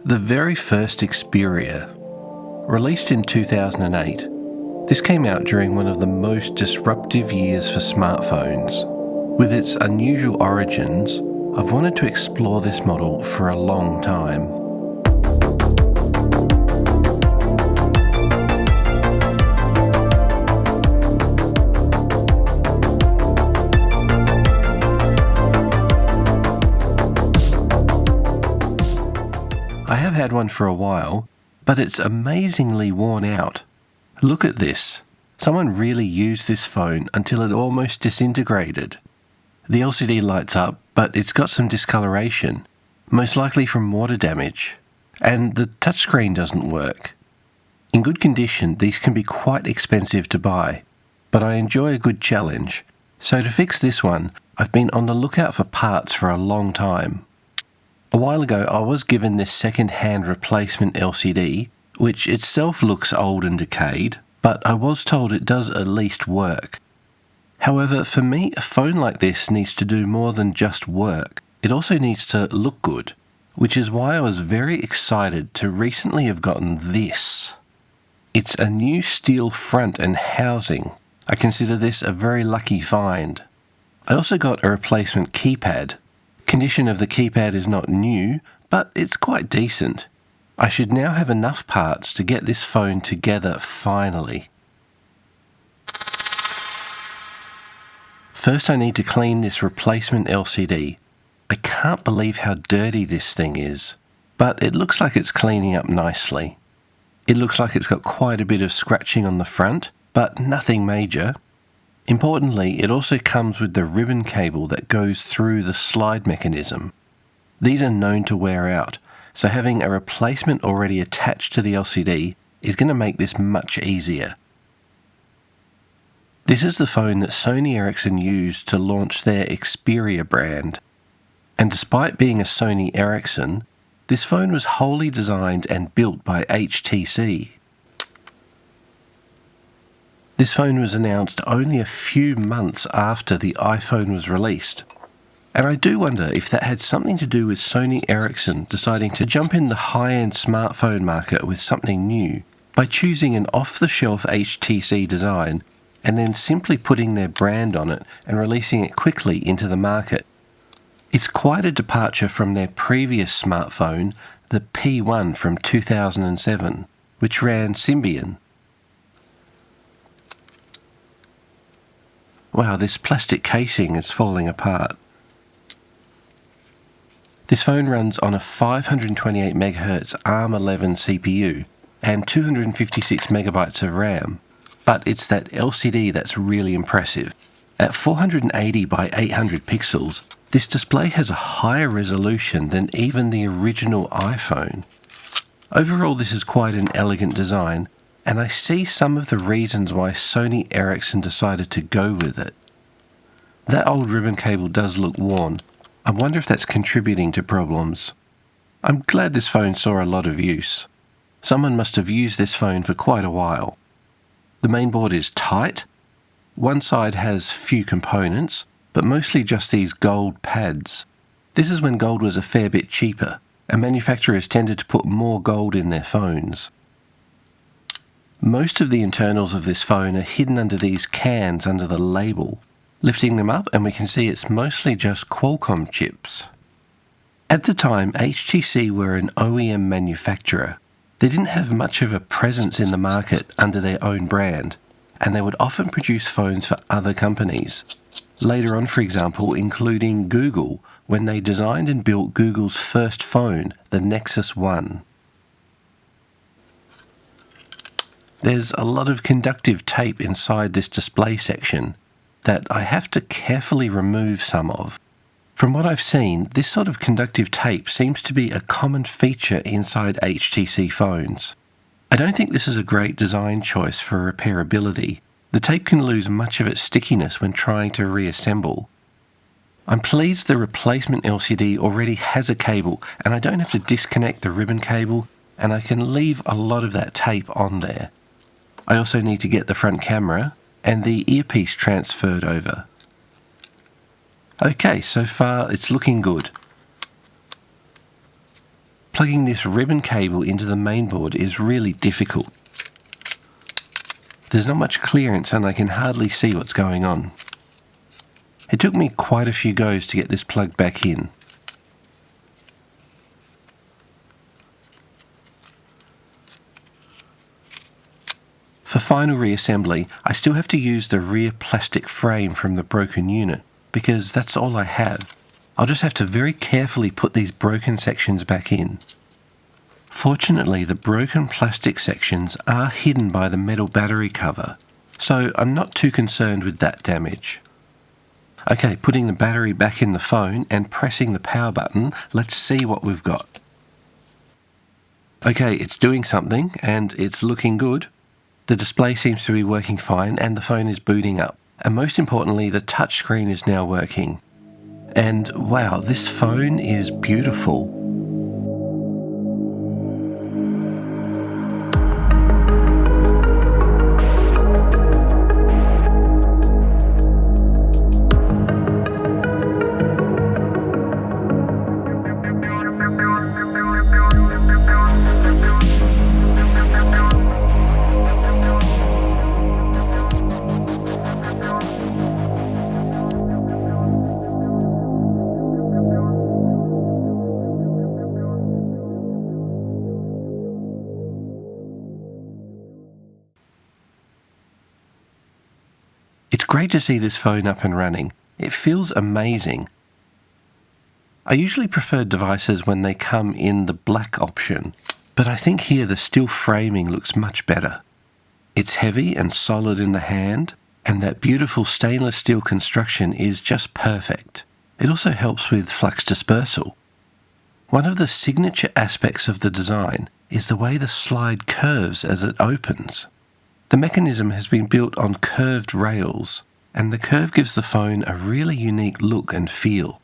The very first Xperia, released in 2008, this came out during one of the most disruptive years for smartphones. With its unusual origins, I've wanted to explore this model for a long time. I have had one for a while, but it's amazingly worn out. Look at this. Someone really used this phone until it almost disintegrated. The LCD lights up, but it's got some discoloration, most likely from water damage, and the touchscreen doesn't work. In good condition, these can be quite expensive to buy, but I enjoy a good challenge, so to fix this one, I've been on the lookout for parts for a long time. A while ago, I was given this second-hand replacement LCD, which itself looks old and decayed, but I was told it does at least work. However, for me, a phone like this needs to do more than just work. It also needs to look good, which is why I was very excited to recently have gotten this. It's a new steel front and housing. I consider this a very lucky find. I also got a replacement keypad. Condition of the keypad is not new, but it's quite decent. I should now have enough parts to get this phone together finally. First I need to clean this replacement LCD. I can't believe how dirty this thing is, but it looks like it's cleaning up nicely. It looks like it's got quite a bit of scratching on the front, but nothing major. Importantly, it also comes with the ribbon cable that goes through the slide mechanism. These are known to wear out, so having a replacement already attached to the LCD is going to make this much easier. This is the phone that Sony Ericsson used to launch their Xperia brand. And despite being a Sony Ericsson, this phone was wholly designed and built by HTC. This phone was announced only a few months after the iPhone was released. And I do wonder if that had something to do with Sony Ericsson deciding to jump in the high-end smartphone market with something new by choosing an off-the-shelf HTC design and then simply putting their brand on it and releasing it quickly into the market. It's quite a departure from their previous smartphone, the P1 from 2007, which ran Symbian. Wow, this plastic casing is falling apart. This phone runs on a 528 MHz ARM11 CPU and 256 MB of RAM, but it's that LCD that's really impressive. At 480 by 800 pixels, this display has a higher resolution than even the original iPhone. Overall, this is quite an elegant design, and I see some of the reasons why Sony Ericsson decided to go with it. That old ribbon cable does look worn. I wonder if that's contributing to problems. I'm glad this phone saw a lot of use. Someone must have used this phone for quite a while. The mainboard is tight. One side has few components, but mostly just these gold pads. This is when gold was a fair bit cheaper, and manufacturers tended to put more gold in their phones. Most of the internals of this phone are hidden under these cans under the label. Lifting them up and we can see it's mostly just Qualcomm chips. At the time, HTC were an OEM manufacturer. They didn't have much of a presence in the market under their own brand, and they would often produce phones for other companies. Later on, for example, including Google, when they designed and built Google's first phone, the Nexus 1. There's a lot of conductive tape inside this display section that I have to carefully remove some of. From what I've seen, this sort of conductive tape seems to be a common feature inside HTC phones. I don't think this is a great design choice for repairability. The tape can lose much of its stickiness when trying to reassemble. I'm pleased the replacement LCD already has a cable and I don't have to disconnect the ribbon cable, and I can leave a lot of that tape on there. I also need to get the front camera and the earpiece transferred over. Okay, so far it's looking good. Plugging this ribbon cable into the mainboard is really difficult. There's not much clearance and I can hardly see what's going on. It took me quite a few goes to get this plugged back in. For final reassembly, I still have to use the rear plastic frame from the broken unit, because that's all I have. I'll just have to very carefully put these broken sections back in. Fortunately, the broken plastic sections are hidden by the metal battery cover, so I'm not too concerned with that damage. Okay, putting the battery back in the phone and pressing the power button, let's see what we've got. Okay, it's doing something and it's looking good. The display seems to be working fine and the phone is booting up. And most importantly, the touchscreen is now working. And wow, this phone is beautiful. It's great to see this phone up and running. It feels amazing. I usually prefer devices when they come in the black option, but I think here the steel framing looks much better. It's heavy and solid in the hand, and that beautiful stainless steel construction is just perfect. It also helps with flux dispersal. One of the signature aspects of the design is the way the slide curves as it opens. The mechanism has been built on curved rails, and the curve gives the phone a really unique look and feel.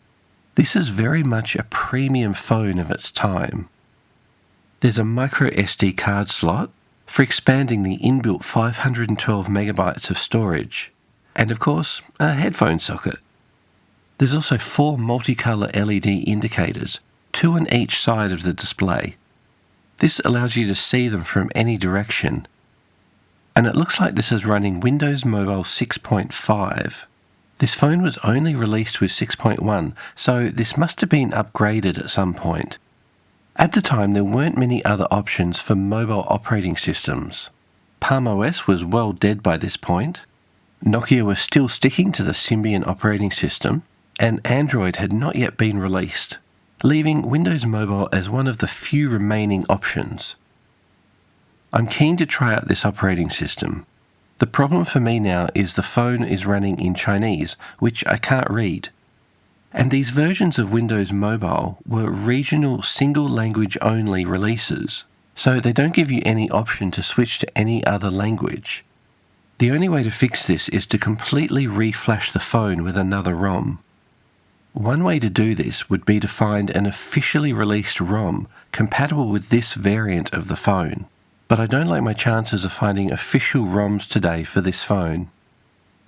This is very much a premium phone of its time. There's a micro SD card slot for expanding the inbuilt 512 megabytes of storage, and of course, a headphone socket. There's also 4 multicolour LED indicators, 2 on each side of the display. This allows you to see them from any direction. And it looks like this is running Windows Mobile 6.5. This phone was only released with 6.1, so this must have been upgraded at some point. At the time, there weren't many other options for mobile operating systems. Palm OS was well dead by this point. Nokia was still sticking to the Symbian operating system, and Android had not yet been released, leaving Windows Mobile as one of the few remaining options. I'm keen to try out this operating system. The problem for me now is the phone is running in Chinese, which I can't read. And these versions of Windows Mobile were regional single language only releases, so they don't give you any option to switch to any other language. The only way to fix this is to completely reflash the phone with another ROM. One way to do this would be to find an officially released ROM compatible with this variant of the phone. But I don't like my chances of finding official ROMs today for this phone.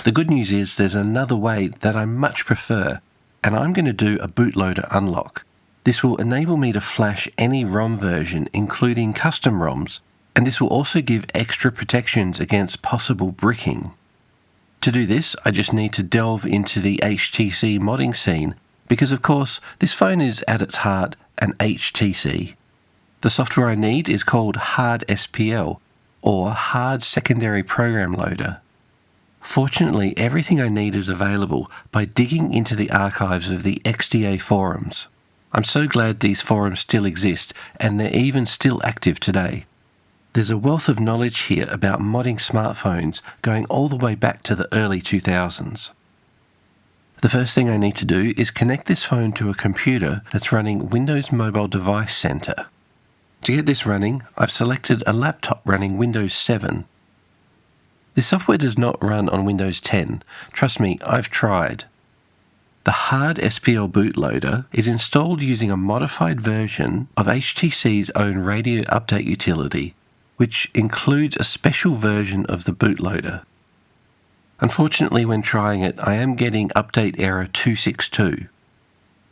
The good news is there's another way that I much prefer, and I'm going to do a bootloader unlock. This will enable me to flash any ROM version, including custom ROMs, and this will also give extra protections against possible bricking. To do this, I just need to delve into the HTC modding scene, because of course, this phone is at its heart an HTC. The software I need is called Hard SPL, or Hard Secondary Program Loader. Fortunately, everything I need is available by digging into the archives of the XDA Forums. I'm so glad these forums still exist, and they're even still active today. There's a wealth of knowledge here about modding smartphones going all the way back to the early 2000s. The first thing I need to do is connect this phone to a computer that's running Windows Mobile Device Center. To get this running, I've selected a laptop running Windows 7. This software does not run on Windows 10. Trust me, I've tried. The Hard SPL bootloader is installed using a modified version of HTC's own radio update utility, which includes a special version of the bootloader. Unfortunately, when trying it, I am getting update error 262.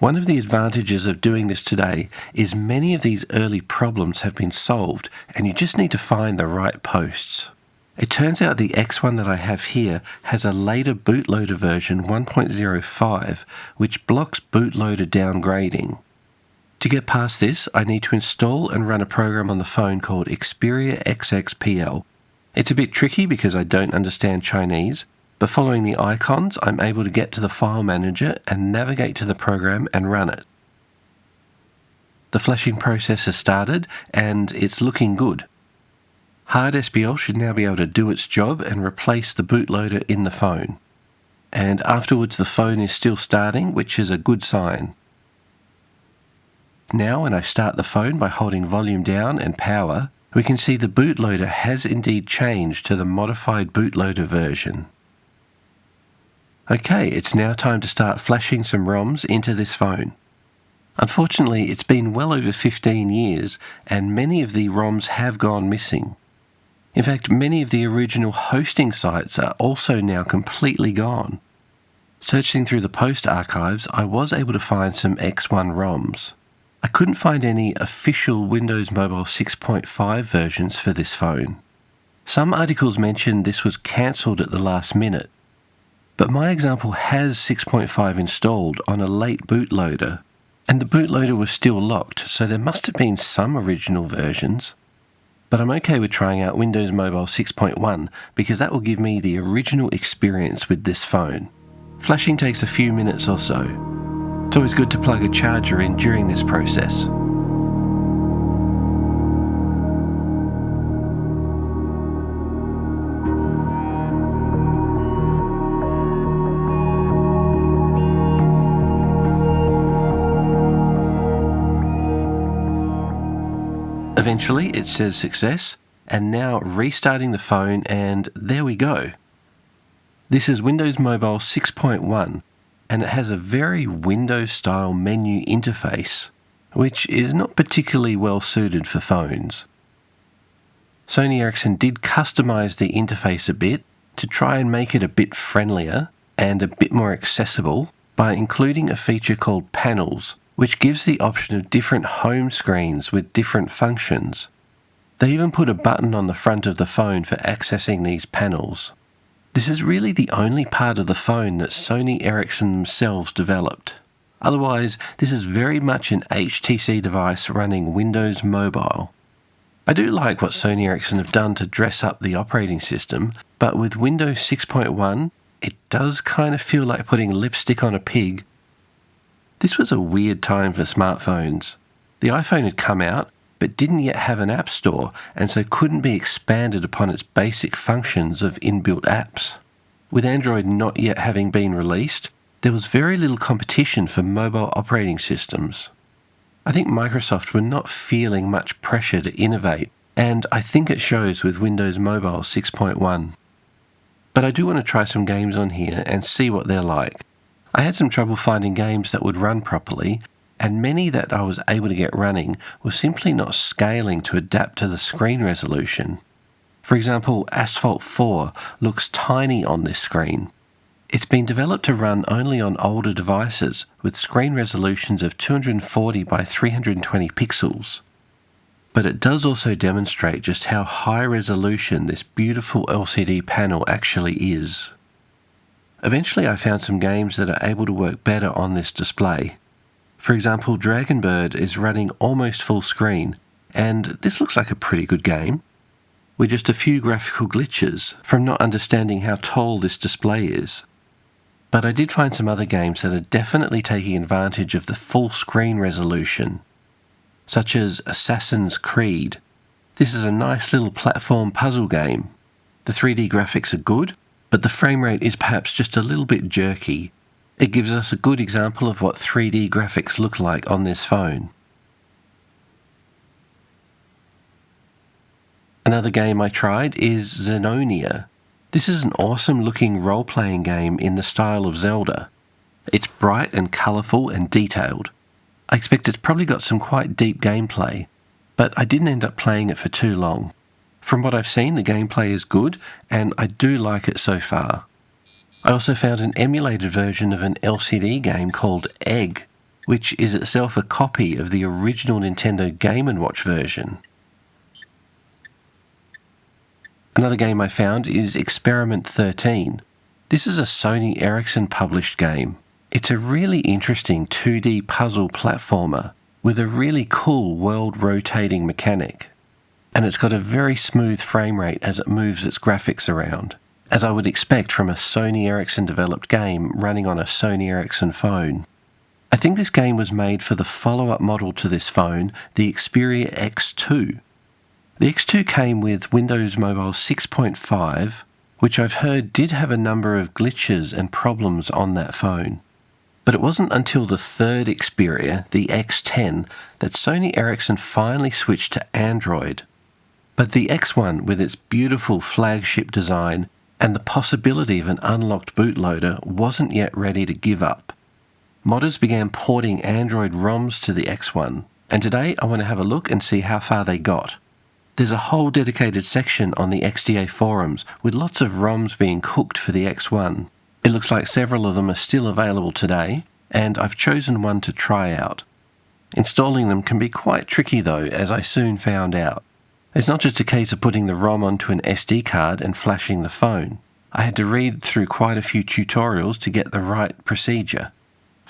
One of the advantages of doing this today is many of these early problems have been solved and you just need to find the right posts. It turns out the X1 that I have here has a later bootloader version 1.05 which blocks bootloader downgrading. To get past this, I need to install and run a program on the phone called Xperia XXPL. It's a bit tricky because I don't understand Chinese, but following the icons, I'm able to get to the file manager and navigate to the program and run it. The flashing process has started and it's looking good. Hard SBL should now be able to do its job and replace the bootloader in the phone. And afterwards the phone is still starting, which is a good sign. Now when I start the phone by holding volume down and power, we can see the bootloader has indeed changed to the modified bootloader version. Okay, it's now time to start flashing some ROMs into this phone. Unfortunately, it's been well over 15 years and many of the ROMs have gone missing. In fact, many of the original hosting sites are also now completely gone. Searching through the post archives, I was able to find some X1 ROMs. I couldn't find any official Windows Mobile 6.5 versions for this phone. Some articles mentioned this was cancelled at the last minute, but my example has 6.5 installed on a late bootloader, and the bootloader was still locked, so there must have been some original versions. But I'm okay with trying out Windows Mobile 6.1 because that will give me the original experience with this phone. Flashing takes a few minutes or so. It's always good to plug a charger in during this process. Eventually it says success, and now restarting the phone, and there we go. This is Windows Mobile 6.1, and it has a very Windows-style menu interface, which is not particularly well suited for phones. Sony Ericsson did customize the interface a bit to try and make it a bit friendlier and a bit more accessible by including a feature called Panels, which gives the option of different home screens with different functions. They even put a button on the front of the phone for accessing these panels. This is really the only part of the phone that Sony Ericsson themselves developed. Otherwise, this is very much an HTC device running Windows Mobile. I do like what Sony Ericsson have done to dress up the operating system, but with Windows 6.1, it does kind of feel like putting lipstick on a pig. This was a weird time for smartphones. The iPhone had come out, but didn't yet have an app store, and so couldn't be expanded upon its basic functions of inbuilt apps. With Android not yet having been released, there was very little competition for mobile operating systems. I think Microsoft were not feeling much pressure to innovate, and I think it shows with Windows Mobile 6.1. But I do want to try some games on here and see what they're like. I had some trouble finding games that would run properly, and many that I was able to get running were simply not scaling to adapt to the screen resolution. For example, Asphalt 4 looks tiny on this screen. It's been developed to run only on older devices with screen resolutions of 240 by 320 pixels. But it does also demonstrate just how high resolution this beautiful LCD panel actually is. Eventually I found some games that are able to work better on this display. For example, Dragonbird is running almost full screen, and this looks like a pretty good game, with just a few graphical glitches from not understanding how tall this display is. But I did find some other games that are definitely taking advantage of the full screen resolution, such as Assassin's Creed. This is a nice little platform puzzle game. The 3D graphics are good, but the frame rate is perhaps just a little bit jerky. It gives us a good example of what 3D graphics look like on this phone. Another game I tried is Xenonia. This is an awesome looking role-playing game in the style of Zelda. It's bright and colourful and detailed. I expect it's probably got some quite deep gameplay, but I didn't end up playing it for too long. From what I've seen, the gameplay is good, and I do like it so far. I also found an emulated version of an LCD game called Egg, which is itself a copy of the original Nintendo Game & Watch version. Another game I found is Experiment 13. This is a Sony Ericsson published game. It's a really interesting 2D puzzle platformer with a really cool world rotating mechanic. And it's got a very smooth frame rate as it moves its graphics around, as I would expect from a Sony Ericsson developed game running on a Sony Ericsson phone. I think this game was made for the follow-up model to this phone, the Xperia X2. The X2 came with Windows Mobile 6.5, which I've heard did have a number of glitches and problems on that phone. But it wasn't until the third Xperia, the X10, that Sony Ericsson finally switched to Android. But the X1, with its beautiful flagship design and the possibility of an unlocked bootloader, wasn't yet ready to give up. Modders began porting Android ROMs to the X1, and today I want to have a look and see how far they got. There's a whole dedicated section on the XDA Forums with lots of ROMs being cooked for the X1. It looks like several of them are still available today, and I've chosen one to try out. Installing them can be quite tricky though, as I soon found out. It's not just a case of putting the ROM onto an SD card and flashing the phone. I had to read through quite a few tutorials to get the right procedure.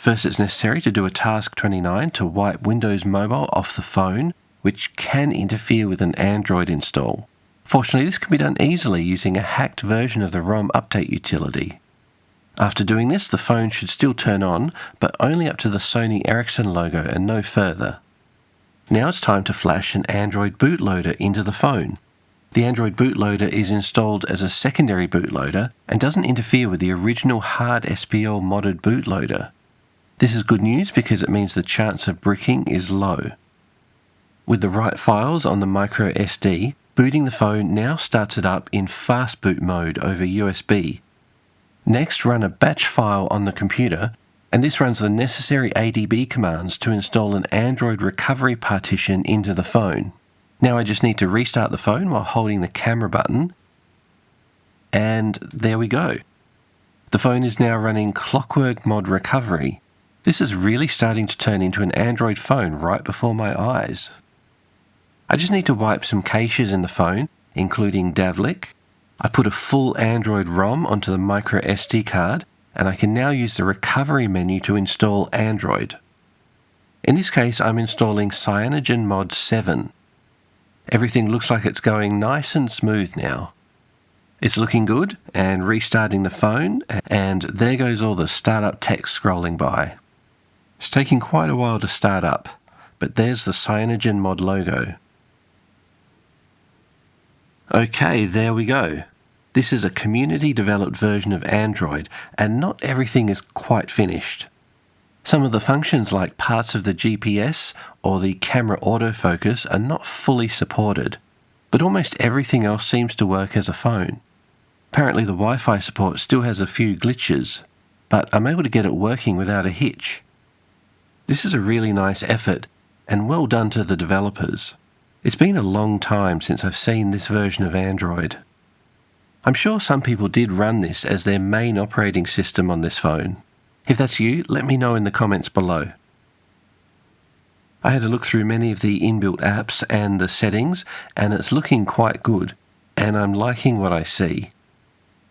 First, it's necessary to do a task 29 to wipe Windows Mobile off the phone, which can interfere with an Android install. Fortunately, this can be done easily using a hacked version of the ROM update utility. After doing this, the phone should still turn on, but only up to the Sony Ericsson logo and no further. Now it's time to flash an Android bootloader into the phone. The Android bootloader is installed as a secondary bootloader and doesn't interfere with the original hard SPL modded bootloader. This is good news because it means the chance of bricking is low. With the right files on the micro SD, booting the phone now starts it up in fast boot mode over USB. Next, run a batch file on the computer, and this runs the necessary ADB commands to install an Android recovery partition into the phone. Now I just need to restart the phone while holding the camera button, and there we go. The phone is now running Clockwork Mod Recovery. This is really starting to turn into an Android phone right before my eyes. I just need to wipe some caches in the phone, including Davlik. I put a full Android ROM onto the micro SD card, and I can now use the recovery menu to install Android. In this case, I'm installing Cyanogen Mod 7. Everything looks like it's going nice and smooth now. It's looking good, and restarting the phone, and there goes all the startup text scrolling by. It's taking quite a while to start up, but there's the Cyanogen Mod logo. Okay, there we go. This is a community-developed version of Android, and not everything is quite finished. Some of the functions like parts of the GPS or the camera autofocus are not fully supported, but almost everything else seems to work as a phone. Apparently the Wi-Fi support still has a few glitches, but I'm able to get it working without a hitch. This is a really nice effort, and well done to the developers. It's been a long time since I've seen this version of Android. I'm sure some people did run this as their main operating system on this phone. If that's you, let me know in the comments below. I had a look through many of the inbuilt apps and the settings, and it's looking quite good, and I'm liking what I see.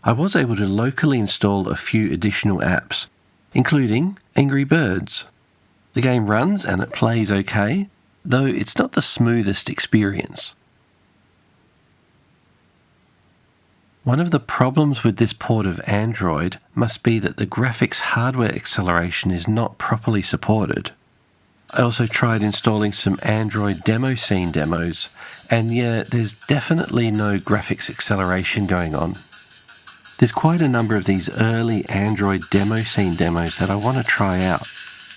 I was able to locally install a few additional apps, including Angry Birds. The game runs and it plays okay, though it's not the smoothest experience. One of the problems with this port of Android must be that the graphics hardware acceleration is not properly supported. I also tried installing some Android demo scene demos, and yeah, there's definitely no graphics acceleration going on. There's quite a number of these early Android demo scene demos that I want to try out,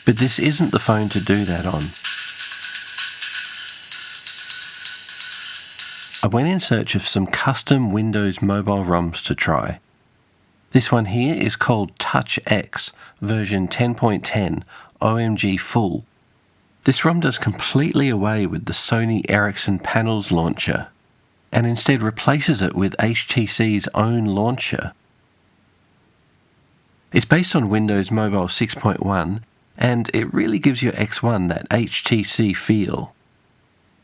but this isn't the phone to do that on. I went in search of some custom Windows mobile ROMs to try. This one here is called Touch X version 10.10 OMG Full. This ROM does completely away with the Sony Ericsson panels launcher and instead replaces it with HTC's own launcher. It's based on Windows Mobile 6.1 and it really gives your X1 that HTC feel.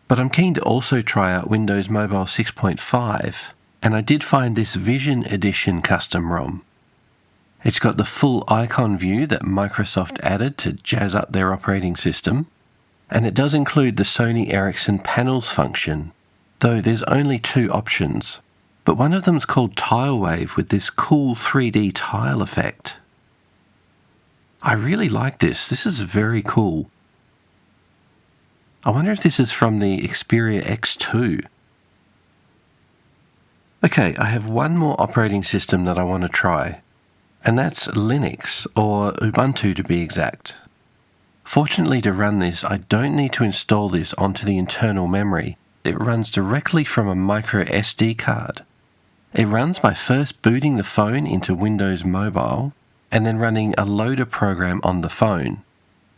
But I'm keen to also try out Windows Mobile 6.5, and I did find this Vision Edition custom ROM. It's got the full icon view that Microsoft added to jazz up their operating system, and it does include the Sony Ericsson panels function, though there's only 2 options, but one of them's called Tile Wave with this cool 3D tile effect. I really like this. This is very cool. I wonder if this is from the Xperia X2. Okay, I have one more operating system that I want to try, and that's Linux, or Ubuntu to be exact. Fortunately, to run this, I don't need to install this onto the internal memory. It runs directly from a micro SD card. It runs by first booting the phone into Windows Mobile, and then running a loader program on the phone.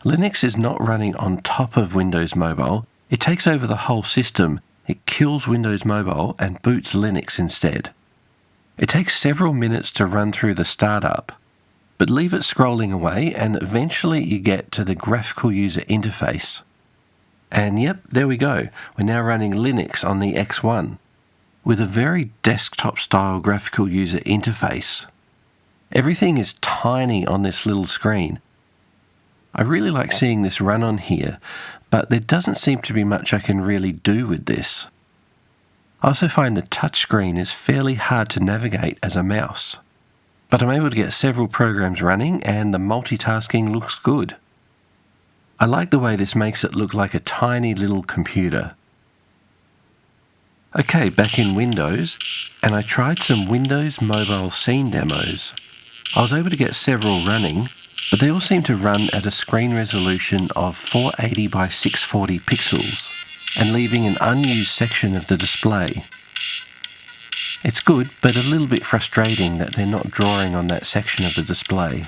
Linux is not running on top of Windows Mobile. It takes over the whole system. It kills Windows Mobile and boots Linux instead. It takes several minutes to run through the startup, but leave it scrolling away and eventually you get to the graphical user interface. And yep, there we go. We're now running Linux on the X1 with a very desktop-style graphical user interface. Everything is tiny on this little screen. I really like seeing this run on here, but there doesn't seem to be much I can really do with this. I also find the touchscreen is fairly hard to navigate as a mouse, but I'm able to get several programs running and the multitasking looks good. I like the way this makes it look like a tiny little computer. Okay, back in Windows, and I tried some Windows Mobile Scene demos. I was able to get several running, but they all seem to run at a screen resolution of 480 by 640 pixels, and leaving an unused section of the display. It's good, but a little bit frustrating that they're not drawing on that section of the display.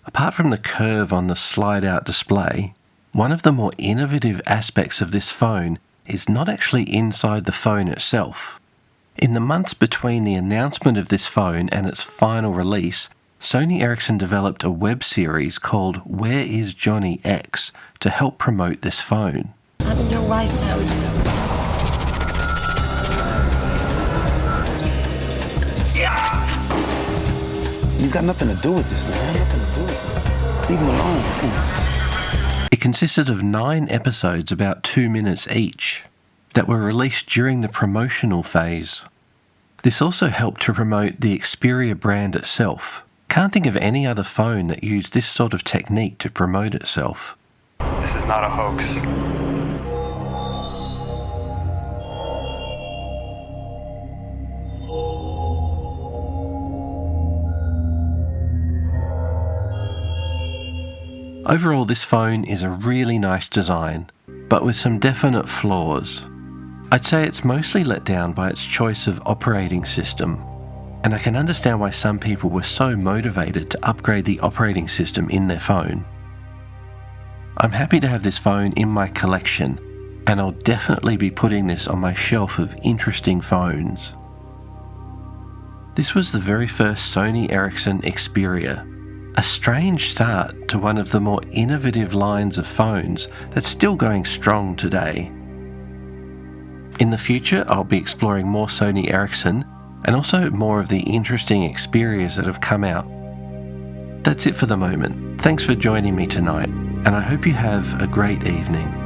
Apart from the curve on the slide-out display, one of the more innovative aspects of this phone is not actually inside the phone itself. In the months between the announcement of this phone and its final release, Sony Ericsson developed a web series called Where is Johnny X to help promote this phone. Having your rights out. He's got nothing to do with this, man. Nothing to do with it. Leave him alone. It consisted of 9 episodes about 2 minutes each that were released during the promotional phase. This also helped to promote the Xperia brand itself. Can't think of any other phone that used this sort of technique to promote itself. This is not a hoax. Overall, this phone is a really nice design, but with some definite flaws. I'd say it's mostly let down by its choice of operating system, and I can understand why some people were so motivated to upgrade the operating system in their phone. I'm happy to have this phone in my collection, and I'll definitely be putting this on my shelf of interesting phones. This was the very first Sony Ericsson Xperia, a strange start to one of the more innovative lines of phones that's still going strong today. In the future, I'll be exploring more Sony Ericsson and also more of the interesting Xperias that have come out. That's it for the moment. Thanks for joining me tonight, and I hope you have a great evening.